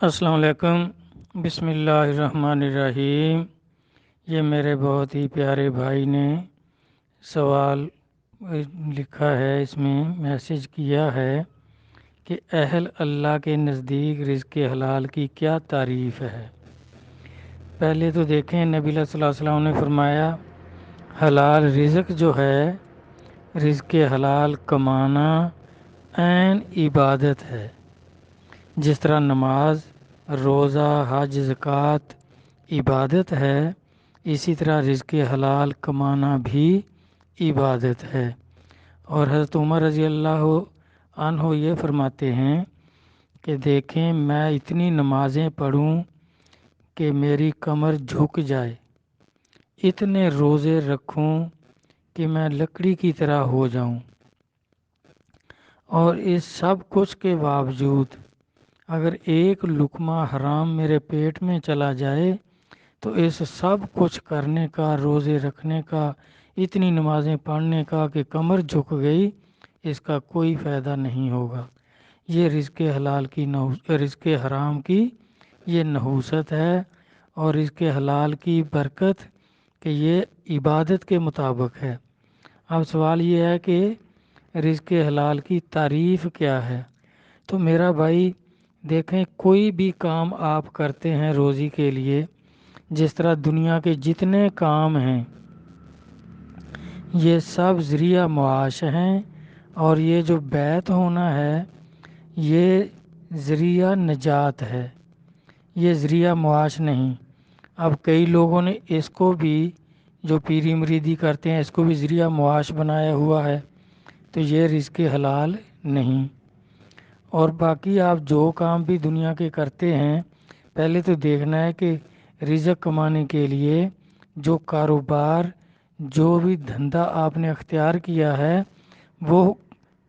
السلام علیکم۔ بسم اللہ الرحمن الرحیم۔ یہ میرے بہت ہی پیارے بھائی نے سوال لکھا ہے، اس میں میسج کیا ہے کہ اہل اللہ کے نزدیک رزق حلال کی کیا تعریف ہے۔ پہلے تو دیکھیں، نبی صلی اللہ علیہ وسلم نے فرمایا حلال رزق جو ہے، رزق حلال کمانا عین عبادت ہے۔ جس طرح نماز، روزہ، حج، زکوٰۃ عبادت ہے، اسی طرح رزق حلال کمانا بھی عبادت ہے۔ اور حضرت عمر رضی اللہ عنہ یہ فرماتے ہیں کہ دیکھیں، میں اتنی نمازیں پڑھوں کہ میری کمر جھک جائے، اتنے روزے رکھوں کہ میں لکڑی کی طرح ہو جاؤں، اور اس سب کچھ کے باوجود اگر ایک لقمہ حرام میرے پیٹ میں چلا جائے تو اس سب کچھ کرنے کا، روزے رکھنے کا، اتنی نمازیں پڑھنے کا کہ کمر جھک گئی، اس کا کوئی فائدہ نہیں ہوگا۔ یہ رزق حلال کی رزق حرام کی یہ نحوست ہے، اور رزق حلال کی برکت کہ یہ عبادت کے مطابق ہے۔ اب سوال یہ ہے کہ رزق حلال کی تعریف کیا ہے؟ تو میرا بھائی دیکھیں، کوئی بھی کام آپ کرتے ہیں روزی کے لیے، جس طرح دنیا کے جتنے کام ہیں یہ سب ذریعہ معاش ہیں، اور یہ جو بیت ہونا ہے یہ ذریعہ نجات ہے، یہ ذریعہ معاش نہیں۔ اب کئی لوگوں نے اس کو بھی، جو پیری مریدی کرتے ہیں، اس کو بھی ذریعہ معاش بنایا ہوا ہے، تو یہ رزق حلال نہیں۔ اور باقی آپ جو کام بھی دنیا کے کرتے ہیں، پہلے تو دیکھنا ہے کہ رزق کمانے کے لیے جو کاروبار، جو بھی دھندا آپ نے اختیار کیا ہے، وہ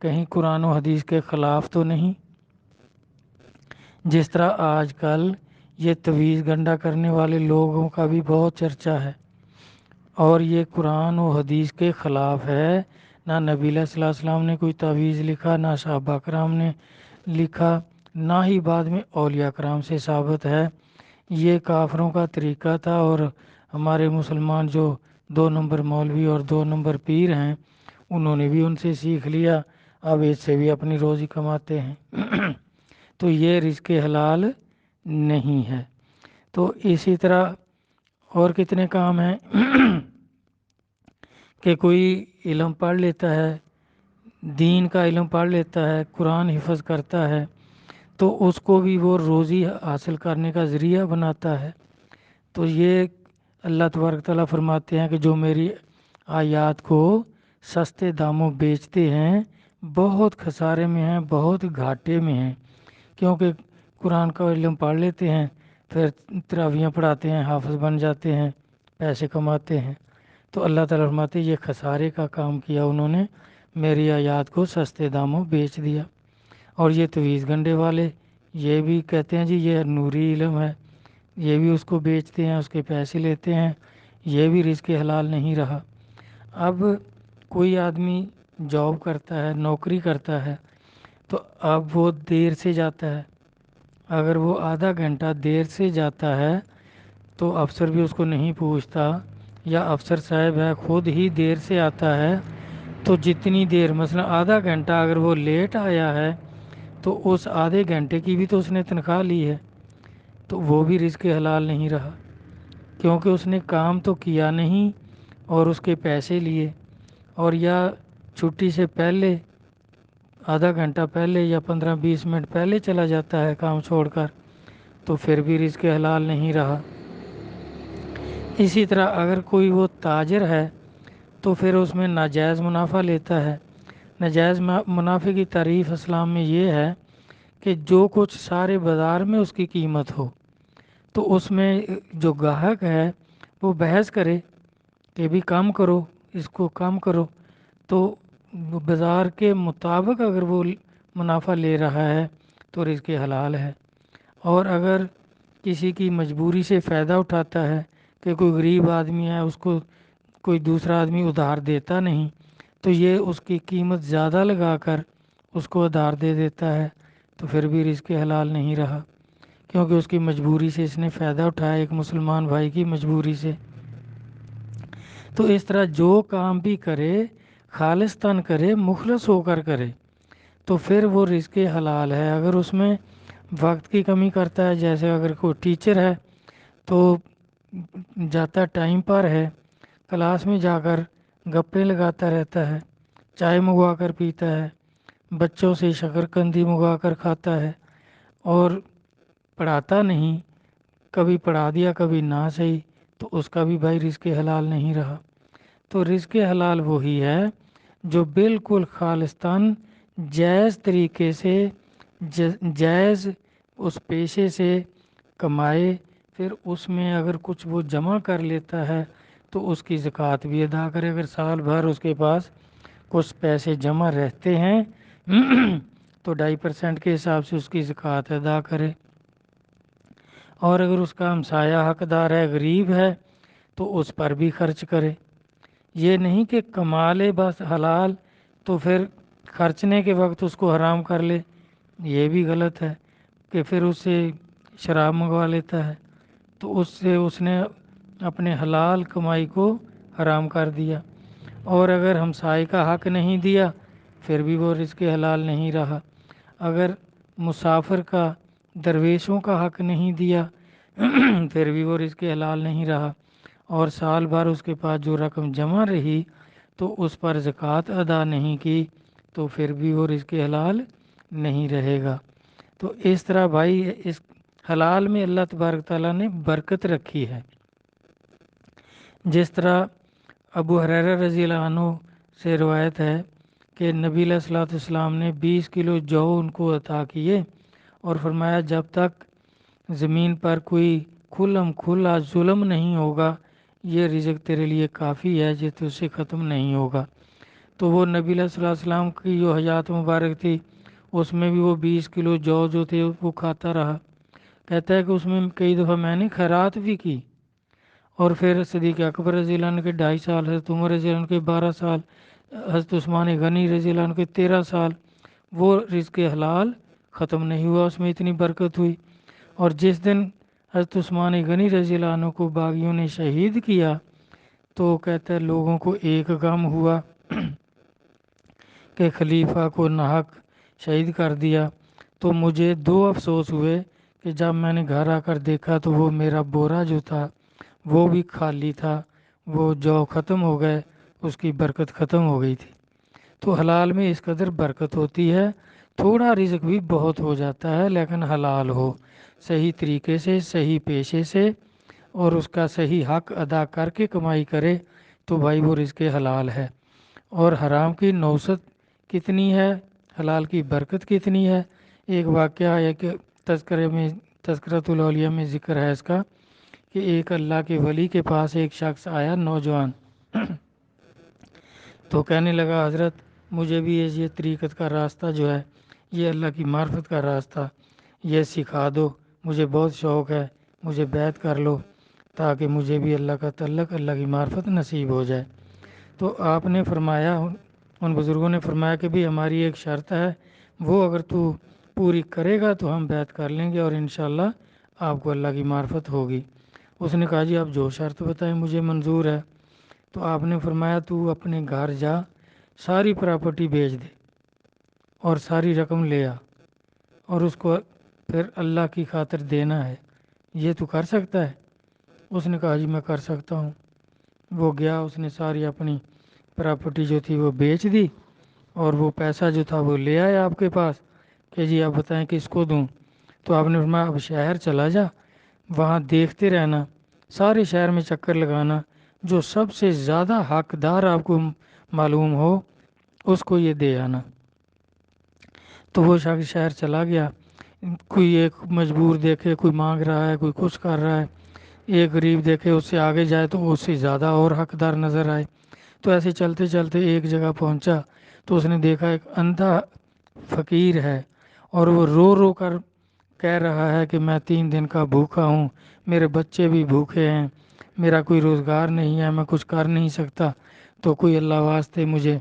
کہیں قرآن و حدیث کے خلاف تو نہیں۔ جس طرح آج کل یہ تویز گنڈا کرنے والے لوگوں کا بھی بہت چرچا ہے، اور یہ قرآن و حدیث کے خلاف ہے۔ نہ نبی صلی اللہ علیہ وسلم نے کوئی تعویذ لکھا، نہ صحابہ کرام نے لکھا، نہ ہی بعد میں اولیاء کرام سے ثابت ہے۔ یہ کافروں کا طریقہ تھا، اور ہمارے مسلمان جو 2 نمبر مولوی اور 2 نمبر پیر ہیں، انہوں نے بھی ان سے سیکھ لیا، اب اس سے بھی اپنی روزی کماتے ہیں۔ تو یہ رزق حلال نہیں ہے۔ تو اسی طرح اور کتنے کام ہیں کہ کوئی علم پڑھ لیتا ہے، دین کا علم پڑھ لیتا ہے، قرآن حفظ کرتا ہے، تو اس کو بھی وہ روزی حاصل کرنے کا ذریعہ بناتا ہے۔ تو یہ اللہ تبارک تعالیٰ فرماتے ہیں کہ جو میری آیات کو سستے داموں بیچتے ہیں، بہت خسارے میں ہیں، بہت گھاٹے میں ہیں، کیونکہ قرآن کا علم پڑھ لیتے ہیں، پھر تراویحیں پڑھاتے ہیں، حافظ بن جاتے ہیں، پیسے کماتے ہیں۔ تو اللہ تعالیٰ فرماتے ہیں یہ خسارے کا کام کیا انہوں نے، میری آیات کو سستے داموں بیچ دیا۔ اور یہ تویز گنڈے والے یہ بھی کہتے ہیں جی یہ نوری علم ہے، یہ بھی اس کو بیچتے ہیں، اس کے پیسے لیتے ہیں، یہ بھی رزق حلال نہیں رہا۔ اب کوئی آدمی جاب کرتا ہے، نوکری کرتا ہے، تو اب وہ دیر سے جاتا ہے، اگر وہ آدھا گھنٹہ دیر سے جاتا ہے تو افسر بھی اس کو نہیں پوچھتا، یا افسر صاحب ہے خود ہی دیر سے آتا ہے، تو جتنی دیر مثلا آدھا گھنٹہ اگر وہ لیٹ آیا ہے تو اس آدھے گھنٹے کی بھی تو اس نے تنخواہ لی ہے، تو وہ بھی رزق حلال نہیں رہا، کیونکہ اس نے کام تو کیا نہیں اور اس کے پیسے لیے۔ اور یا چھٹی سے پہلے آدھا گھنٹہ پہلے یا 15-20 منٹ پہلے چلا جاتا ہے کام چھوڑ کر، تو پھر بھی رزق حلال نہیں رہا۔ اسی طرح اگر کوئی وہ تاجر ہے تو پھر اس میں ناجائز منافع لیتا ہے۔ ناجائز منافع کی تعریف اسلام میں یہ ہے کہ جو کچھ سارے بازار میں اس کی قیمت ہو، تو اس میں جو گاہک ہے وہ بحث کرے کہ بھی کم کرو، اس کو کم کرو، تو بازار کے مطابق اگر وہ منافع لے رہا ہے تو رزق حلال ہے۔ اور اگر کسی کی مجبوری سے فائدہ اٹھاتا ہے کہ کوئی غریب آدمی ہے، اس کو کوئی دوسرا آدمی ادھار دیتا نہیں، تو یہ اس کی قیمت زیادہ لگا کر اس کو ادھار دے دیتا ہے، تو پھر بھی رزق حلال نہیں رہا، کیونکہ اس کی مجبوری سے اس نے فائدہ اٹھایا، ایک مسلمان بھائی کی مجبوری سے۔ تو اس طرح جو کام بھی کرے خالصتاً کرے، مخلص ہو کر کرے، تو پھر وہ رزق حلال ہے۔ اگر اس میں وقت کی کمی کرتا ہے، جیسے اگر کوئی ٹیچر ہے تو جاتا ٹائم پر ہے، کلاس میں جا کر گپے لگاتا رہتا ہے، چائے منگوا کر پیتا ہے، بچوں سے شکر قندی منگوا کر کھاتا ہے، اور پڑھاتا نہیں، کبھی پڑھا دیا کبھی نہ صحیح، تو اس کا بھی بھائی رزق حلال نہیں رہا۔ تو رزق حلال وہی ہے جو بالکل خالصتاً جائز طریقے سے جائز اس پیشے سے کمائے، پھر اس میں اگر کچھ وہ جمع کر لیتا ہے تو اس کی زکوٰۃ بھی ادا کرے۔ اگر سال بھر اس کے پاس کچھ پیسے جمع رہتے ہیں تو 2.5% کے حساب سے اس کی زکوٰۃ ادا کرے۔ اور اگر اس کا ہمسایہ حقدار ہے، غریب ہے، تو اس پر بھی خرچ کرے۔ یہ نہیں کہ کما لے بس حلال تو پھر خرچنے کے وقت اس کو حرام کر لے، یہ بھی غلط ہے کہ پھر اس سے شراب منگوا لیتا ہے، تو اس سے اس نے اپنے حلال کمائی کو حرام کر دیا۔ اور اگر ہمسائے کا حق نہیں دیا پھر بھی وہ رزق حلال نہیں رہا۔ اگر مسافر کا، درویشوں کا حق نہیں دیا پھر بھی وہ رزق حلال نہیں رہا۔ اور سال بھر اس کے پاس جو رقم جمع رہی تو اس پر زکوٰۃ ادا نہیں کی تو پھر بھی وہ رزق حلال نہیں رہے گا۔ تو اس طرح بھائی اس حلال میں اللہ تبارک تعالیٰ نے برکت رکھی ہے۔ جس طرح ابو ہریرہ رضی اللہ عنہ سے روایت ہے کہ نبی علیہ الصلوۃ والسلام نے 20 کلو جو ان کو عطا کیے اور فرمایا جب تک زمین پر کوئی کھلم کھلا ظلم نہیں ہوگا یہ رزق تیرے لیے کافی ہے، جو تجھ سے ختم نہیں ہوگا۔ تو وہ نبی علیہ الصلوۃ والسلام کی جو حیات مبارک تھی اس میں بھی وہ 20 کلو جو تھے وہ کھاتا رہا۔ کہتا ہے کہ اس میں کئی دفعہ میں نے خیرات بھی کی۔ اور پھر صدیق اکبر رضی اللہ عنہ کے 2.5 سال، حضرت عمر رضی اللہ عنہ کے 12 سال، حضرت عثمان غنی رضی اللہ عنہ کے 13 سال، وہ رزق حلال ختم نہیں ہوا، اس میں اتنی برکت ہوئی۔ اور جس دن حضرت عثمان غنی رضی اللہ عنہ کو باغیوں نے شہید کیا تو کہتا ہے لوگوں کو ایک غم ہوا کہ خلیفہ کو ناحق شہید کر دیا، تو مجھے 2 افسوس ہوئے کہ جب میں نے گھر آ کر دیکھا تو وہ میرا بورا جو تھا وہ بھی خالی تھا، وہ جو ختم ہو گئے، اس کی برکت ختم ہو گئی تھی۔ تو حلال میں اس قدر برکت ہوتی ہے، تھوڑا رزق بھی بہت ہو جاتا ہے لیکن حلال ہو، صحیح طریقے سے، صحیح پیشے سے، اور اس کا صحیح حق ادا کر کے کمائی کرے تو بھائی وہ رزق حلال ہے۔ اور حرام کی نوست کتنی ہے، حلال کی برکت کتنی ہے۔ ایک واقعہ ہے کہ تذکرۃ الاولیاء میں ذکر ہے اس کا کہ ایک اللہ کے ولی کے پاس ایک شخص آیا، نوجوان، تو کہنے لگا حضرت مجھے بھی یہ طریقت کا راستہ جو ہے، یہ اللہ کی معرفت کا راستہ یہ سکھا دو، مجھے بہت شوق ہے، مجھے بیعت کر لو تاکہ مجھے بھی اللہ کا تعلق، اللہ کی معرفت نصیب ہو جائے۔ تو آپ نے فرمایا، ان بزرگوں نے فرمایا کہ بھی ہماری ایک شرط ہے، وہ اگر تو پوری کرے گا تو ہم بیعت کر لیں گے اور انشاءاللہ آپ کو اللہ کی معرفت ہوگی۔ اس نے کہا جی آپ جو شرط بتائیں مجھے منظور ہے۔ تو آپ نے فرمایا تو اپنے گھر جا، ساری پراپرٹی بیچ دے اور ساری رقم لے آ، اور اس کو پھر اللہ کی خاطر دینا ہے، یہ تو کر سکتا ہے؟ اس نے کہا جی میں کر سکتا ہوں۔ وہ گیا، اس نے ساری اپنی پراپرٹی جو تھی وہ بیچ دی اور وہ پیسہ جو تھا وہ لے آیا آپ کے پاس کہ جی آپ بتائیں کس کو دوں۔ تو آپ نے فرمایا اب شہر چلا جا، وہاں دیکھتے رہنا، سارے شہر میں چکر لگانا، جو سب سے زیادہ حقدار آپ کو معلوم ہو اس کو یہ دے آنا۔ تو وہ شخص شہر چلا گیا، کوئی ایک مجبور دیکھے کوئی مانگ رہا ہے، کوئی کچھ کر رہا ہے، ایک غریب دیکھے اس سے آگے جائے تو اس سے زیادہ اور حقدار نظر آئے۔ تو ایسے چلتے چلتے ایک جگہ پہنچا تو اس نے دیکھا ایک اندھا فقیر ہے اور وہ رو رو کر کہہ رہا ہے کہ میں 3 دن کا بھوکا ہوں، میرے بچے بھی بھوکے ہیں، میرا کوئی روزگار نہیں ہے، میں کچھ کر نہیں سکتا، تو کوئی اللہ واسطے مجھے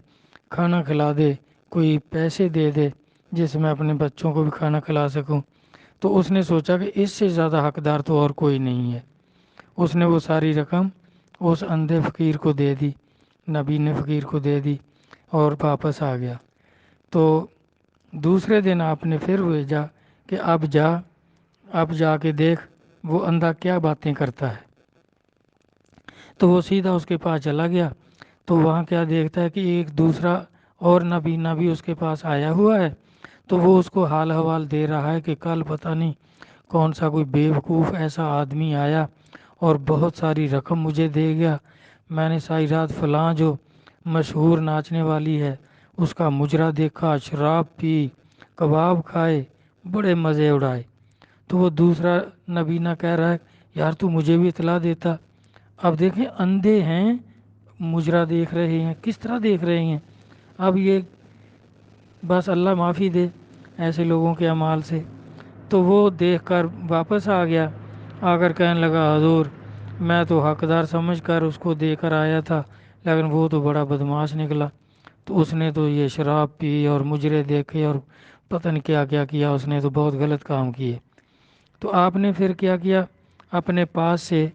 کھانا کھلا دے، کوئی پیسے دے دے جس میں اپنے بچوں کو بھی کھانا کھلا سکوں۔ تو اس نے سوچا کہ اس سے زیادہ حقدار تو اور کوئی نہیں ہے۔ اس نے وہ ساری رقم اس اندھے فقیر کو دے دی، نبینے فقیر کو دے دی اور واپس آ گیا۔ تو دوسرے دن آپ نے پھر بھیجا کہ اب جا کے دیکھ وہ اندھا کیا باتیں کرتا ہے۔ تو وہ سیدھا اس کے پاس چلا گیا، تو وہاں کیا دیکھتا ہے کہ ایک دوسرا اور نبینا بھی اس کے پاس آیا ہوا ہے۔ تو وہ اس کو حال حوال دے رہا ہے کہ کل پتہ نہیں کون سا کوئی بیوقوف ایسا آدمی آیا اور بہت ساری رقم مجھے دے گیا۔ میں نے ساری رات فلاں جو مشہور ناچنے والی ہے اس کا مجرا دیکھا، شراب پی، کباب کھائے، بڑے مزے اڑائے۔ تو وہ دوسرا نبینا کہہ رہا ہے یار تو مجھے بھی اطلاع دیتا۔ اب دیکھیں اندھے ہیں، مجرا دیکھ رہے ہیں، کس طرح دیکھ رہے ہیں۔ اب یہ بس اللہ معافی دے ایسے لوگوں کے اعمال سے۔ تو وہ دیکھ کر واپس آ گیا، آ کر کہنے لگا حضور میں تو حقدار سمجھ کر اس کو دے کر آیا تھا، لیکن وہ تو بڑا بدماش نکلا۔ تو اس نے تو یہ شراب پی اور مجرے دیکھے اور پتہ نہیں کیا کیا کیا، اس نے تو بہت غلط کام کیے۔ تو آپ نے پھر کیا کیا، اپنے پاس سے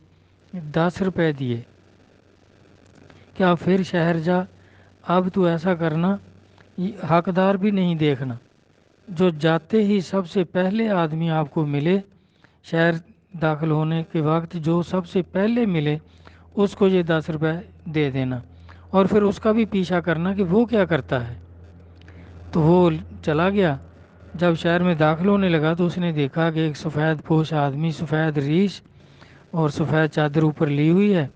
10 روپے دیے کہ آپ پھر شہر جا، اب تو ایسا کرنا حقدار بھی نہیں دیکھنا، جو جاتے ہی سب سے پہلے آدمی آپ کو ملے، شہر داخل ہونے کے وقت جو سب سے پہلے ملے اس کو یہ 10 روپے دے دینا، اور پھر اس کا بھی پیچھا کرنا کہ وہ کیا کرتا ہے۔ تو وہ چلا گیا، جب شہر میں داخل ہونے لگا تو اس نے دیکھا کہ ایک سفید پوش آدمی سفید ریش اور سفید چادر اوپر لی ہوئی ہے،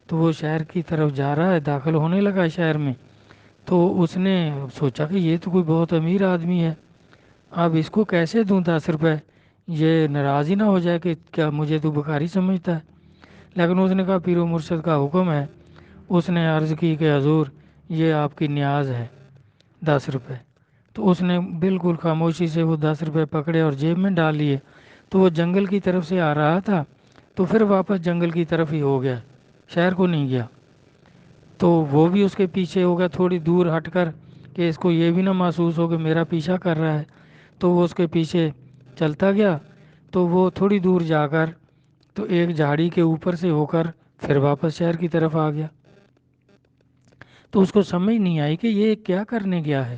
تو وہ شہر کی طرف جا رہا ہے، داخل ہونے لگا شہر میں۔ تو اس نے سوچا کہ یہ تو کوئی بہت امیر آدمی ہے، اب اس کو کیسے دوں 10 روپے، یہ ناراض ہی نہ ہو جائے کہ کیا مجھے تو بھکاری سمجھتا ہے۔ لیکن اس نے کہا پیر و مرشد کا حکم ہے۔ اس نے عرض کی کہ حضور یہ آپ کی نیاز ہے 10 روپے۔ تو اس نے بالکل خاموشی سے وہ 10 روپے پکڑے اور جیب میں ڈال لیے۔ تو وہ جنگل کی طرف سے آ رہا تھا، تو پھر واپس جنگل کی طرف ہی ہو گیا، شہر کو نہیں گیا۔ تو وہ بھی اس کے پیچھے ہو گیا تھوڑی دور ہٹ کر کہ اس کو یہ بھی نہ محسوس ہو کہ میرا پیچھا کر رہا ہے۔ تو وہ اس کے پیچھے چلتا گیا، تو وہ تھوڑی دور جا کر تو ایک جھاڑی کے اوپر سے ہو کر پھر واپس شہر کی طرف آ گیا۔ تو اس کو سمجھ نہیں آئی کہ یہ کیا کرنے گیا ہے۔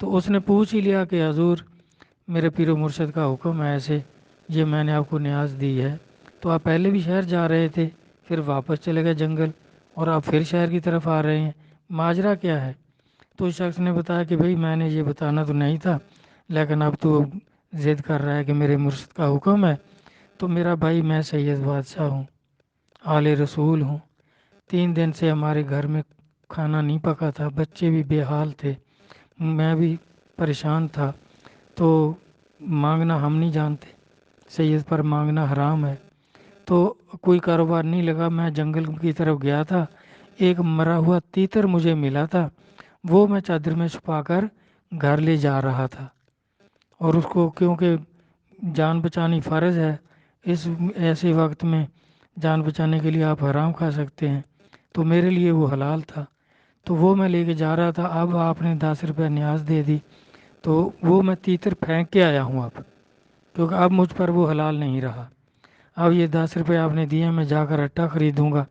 تو اس نے پوچھ ہی لیا کہ حضور میرے پیر و مرشد کا حکم ہے ایسے، یہ میں نے آپ کو نیاز دی ہے، تو آپ پہلے بھی شہر جا رہے تھے، پھر واپس چلے گئے جنگل، اور آپ پھر شہر کی طرف آ رہے ہیں، ماجرا کیا ہے؟ تو اس شخص نے بتایا کہ بھئی میں نے یہ بتانا تو نہیں تھا، لیکن اب تو ضد کر رہا ہے کہ میرے مرشد کا حکم ہے۔ تو میرا بھائی میں سید بادشاہ ہوں، آل رسول ہوں، 3 دن سے ہمارے گھر میں کھانا نہیں پکا تھا، بچے بھی بے حال تھے، میں بھی پریشان تھا، تو مانگنا ہم نہیں جانتے، سید پر مانگنا حرام ہے۔ تو کوئی کاروبار نہیں لگا، میں جنگل کی طرف گیا تھا، ایک مرا ہوا تیتر مجھے ملا تھا، وہ میں چادر میں چھپا کر گھر لے جا رہا تھا، اور اس کو کیونکہ جان بچانی فرض ہے، اس ایسے وقت میں جان بچانے کے لیے آپ حرام کھا سکتے ہیں، تو میرے لیے وہ حلال تھا، تو وہ میں لے کے جا رہا تھا۔ اب آپ نے 10 روپے نیاز دے دی، تو وہ میں تیتر پھینک کے آیا ہوں اب، کیونکہ اب مجھ پر وہ حلال نہیں رہا۔ اب یہ 10 روپے آپ نے دیے، میں جا کر آٹا خریدوں گا،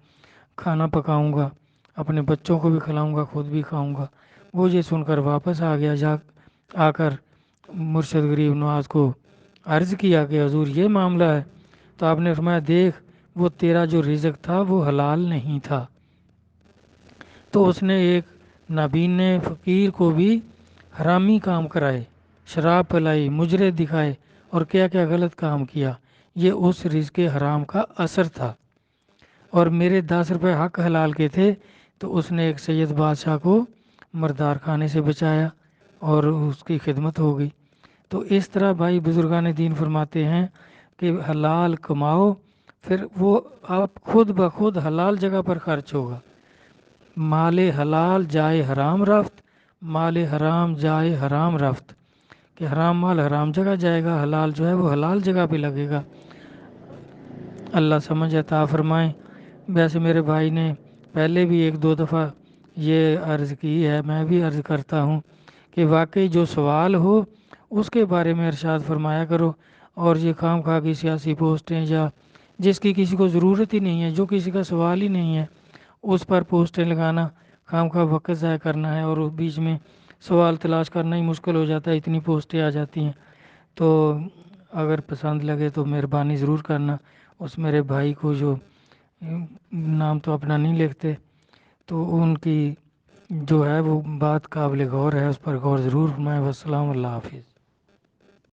کھانا پکاؤں گا، اپنے بچوں کو بھی کھلاؤں گا، خود بھی کھاؤں گا۔ وہ یہ سن کر واپس آ گیا، آ کر مرشد غریب نواز کو عرض کیا کہ حضور یہ معاملہ ہے۔ تو آپ نے فرمایا دیکھ وہ تیرا جو رزق تھا وہ حلال نہیں تھا۔ تو اس نے ایک نابینے فقیر کو بھی حرامی کام کرائے، شراب پلائی، مجرے دکھائے، اور کیا کیا غلط کام کیا، یہ اس رزق حرام کا اثر تھا۔ اور میرے 10 روپے حق حلال کے تھے، تو اس نے ایک سید بادشاہ کو مردار خانے سے بچایا اور اس کی خدمت ہو گئی۔ تو اس طرح بھائی بزرگان دین فرماتے ہیں کہ حلال کماؤ، پھر وہ آپ خود بخود حلال جگہ پر خرچ ہوگا۔ مال حلال جائے حرام رفت، مال حرام جائے حرام رفت، کہ حرام مال حرام جگہ جائے گا، حلال جو ہے وہ حلال جگہ پہ لگے گا۔ اللہ سمجھ عطا فرمائیں۔ ویسے میرے بھائی نے پہلے بھی 1-2 دفعہ یہ عرض کی ہے، میں بھی عرض کرتا ہوں کہ واقعی جو سوال ہو اس کے بارے میں ارشاد فرمایا کرو، اور یہ خام خواہ کی سیاسی پوسٹیں یا جس کی کسی کو ضرورت ہی نہیں ہے، جو کسی کا سوال ہی نہیں ہے، اس پر پوسٹیں لگانا خام خواہ وقت ضائع کرنا ہے، اور بیچ میں سوال تلاش کرنا ہی مشکل ہو جاتا ہے، اتنی پوسٹیں آ جاتی ہیں۔ تو اگر پسند لگے تو مہربانی ضرور کرنا۔ اس میرے بھائی کو جو نام تو اپنا نہیں لکھتے، تو ان کی جو ہے وہ بات قابل غور ہے، اس پر غور ضرور فرمائیں۔ والسلام، اللہ حافظ۔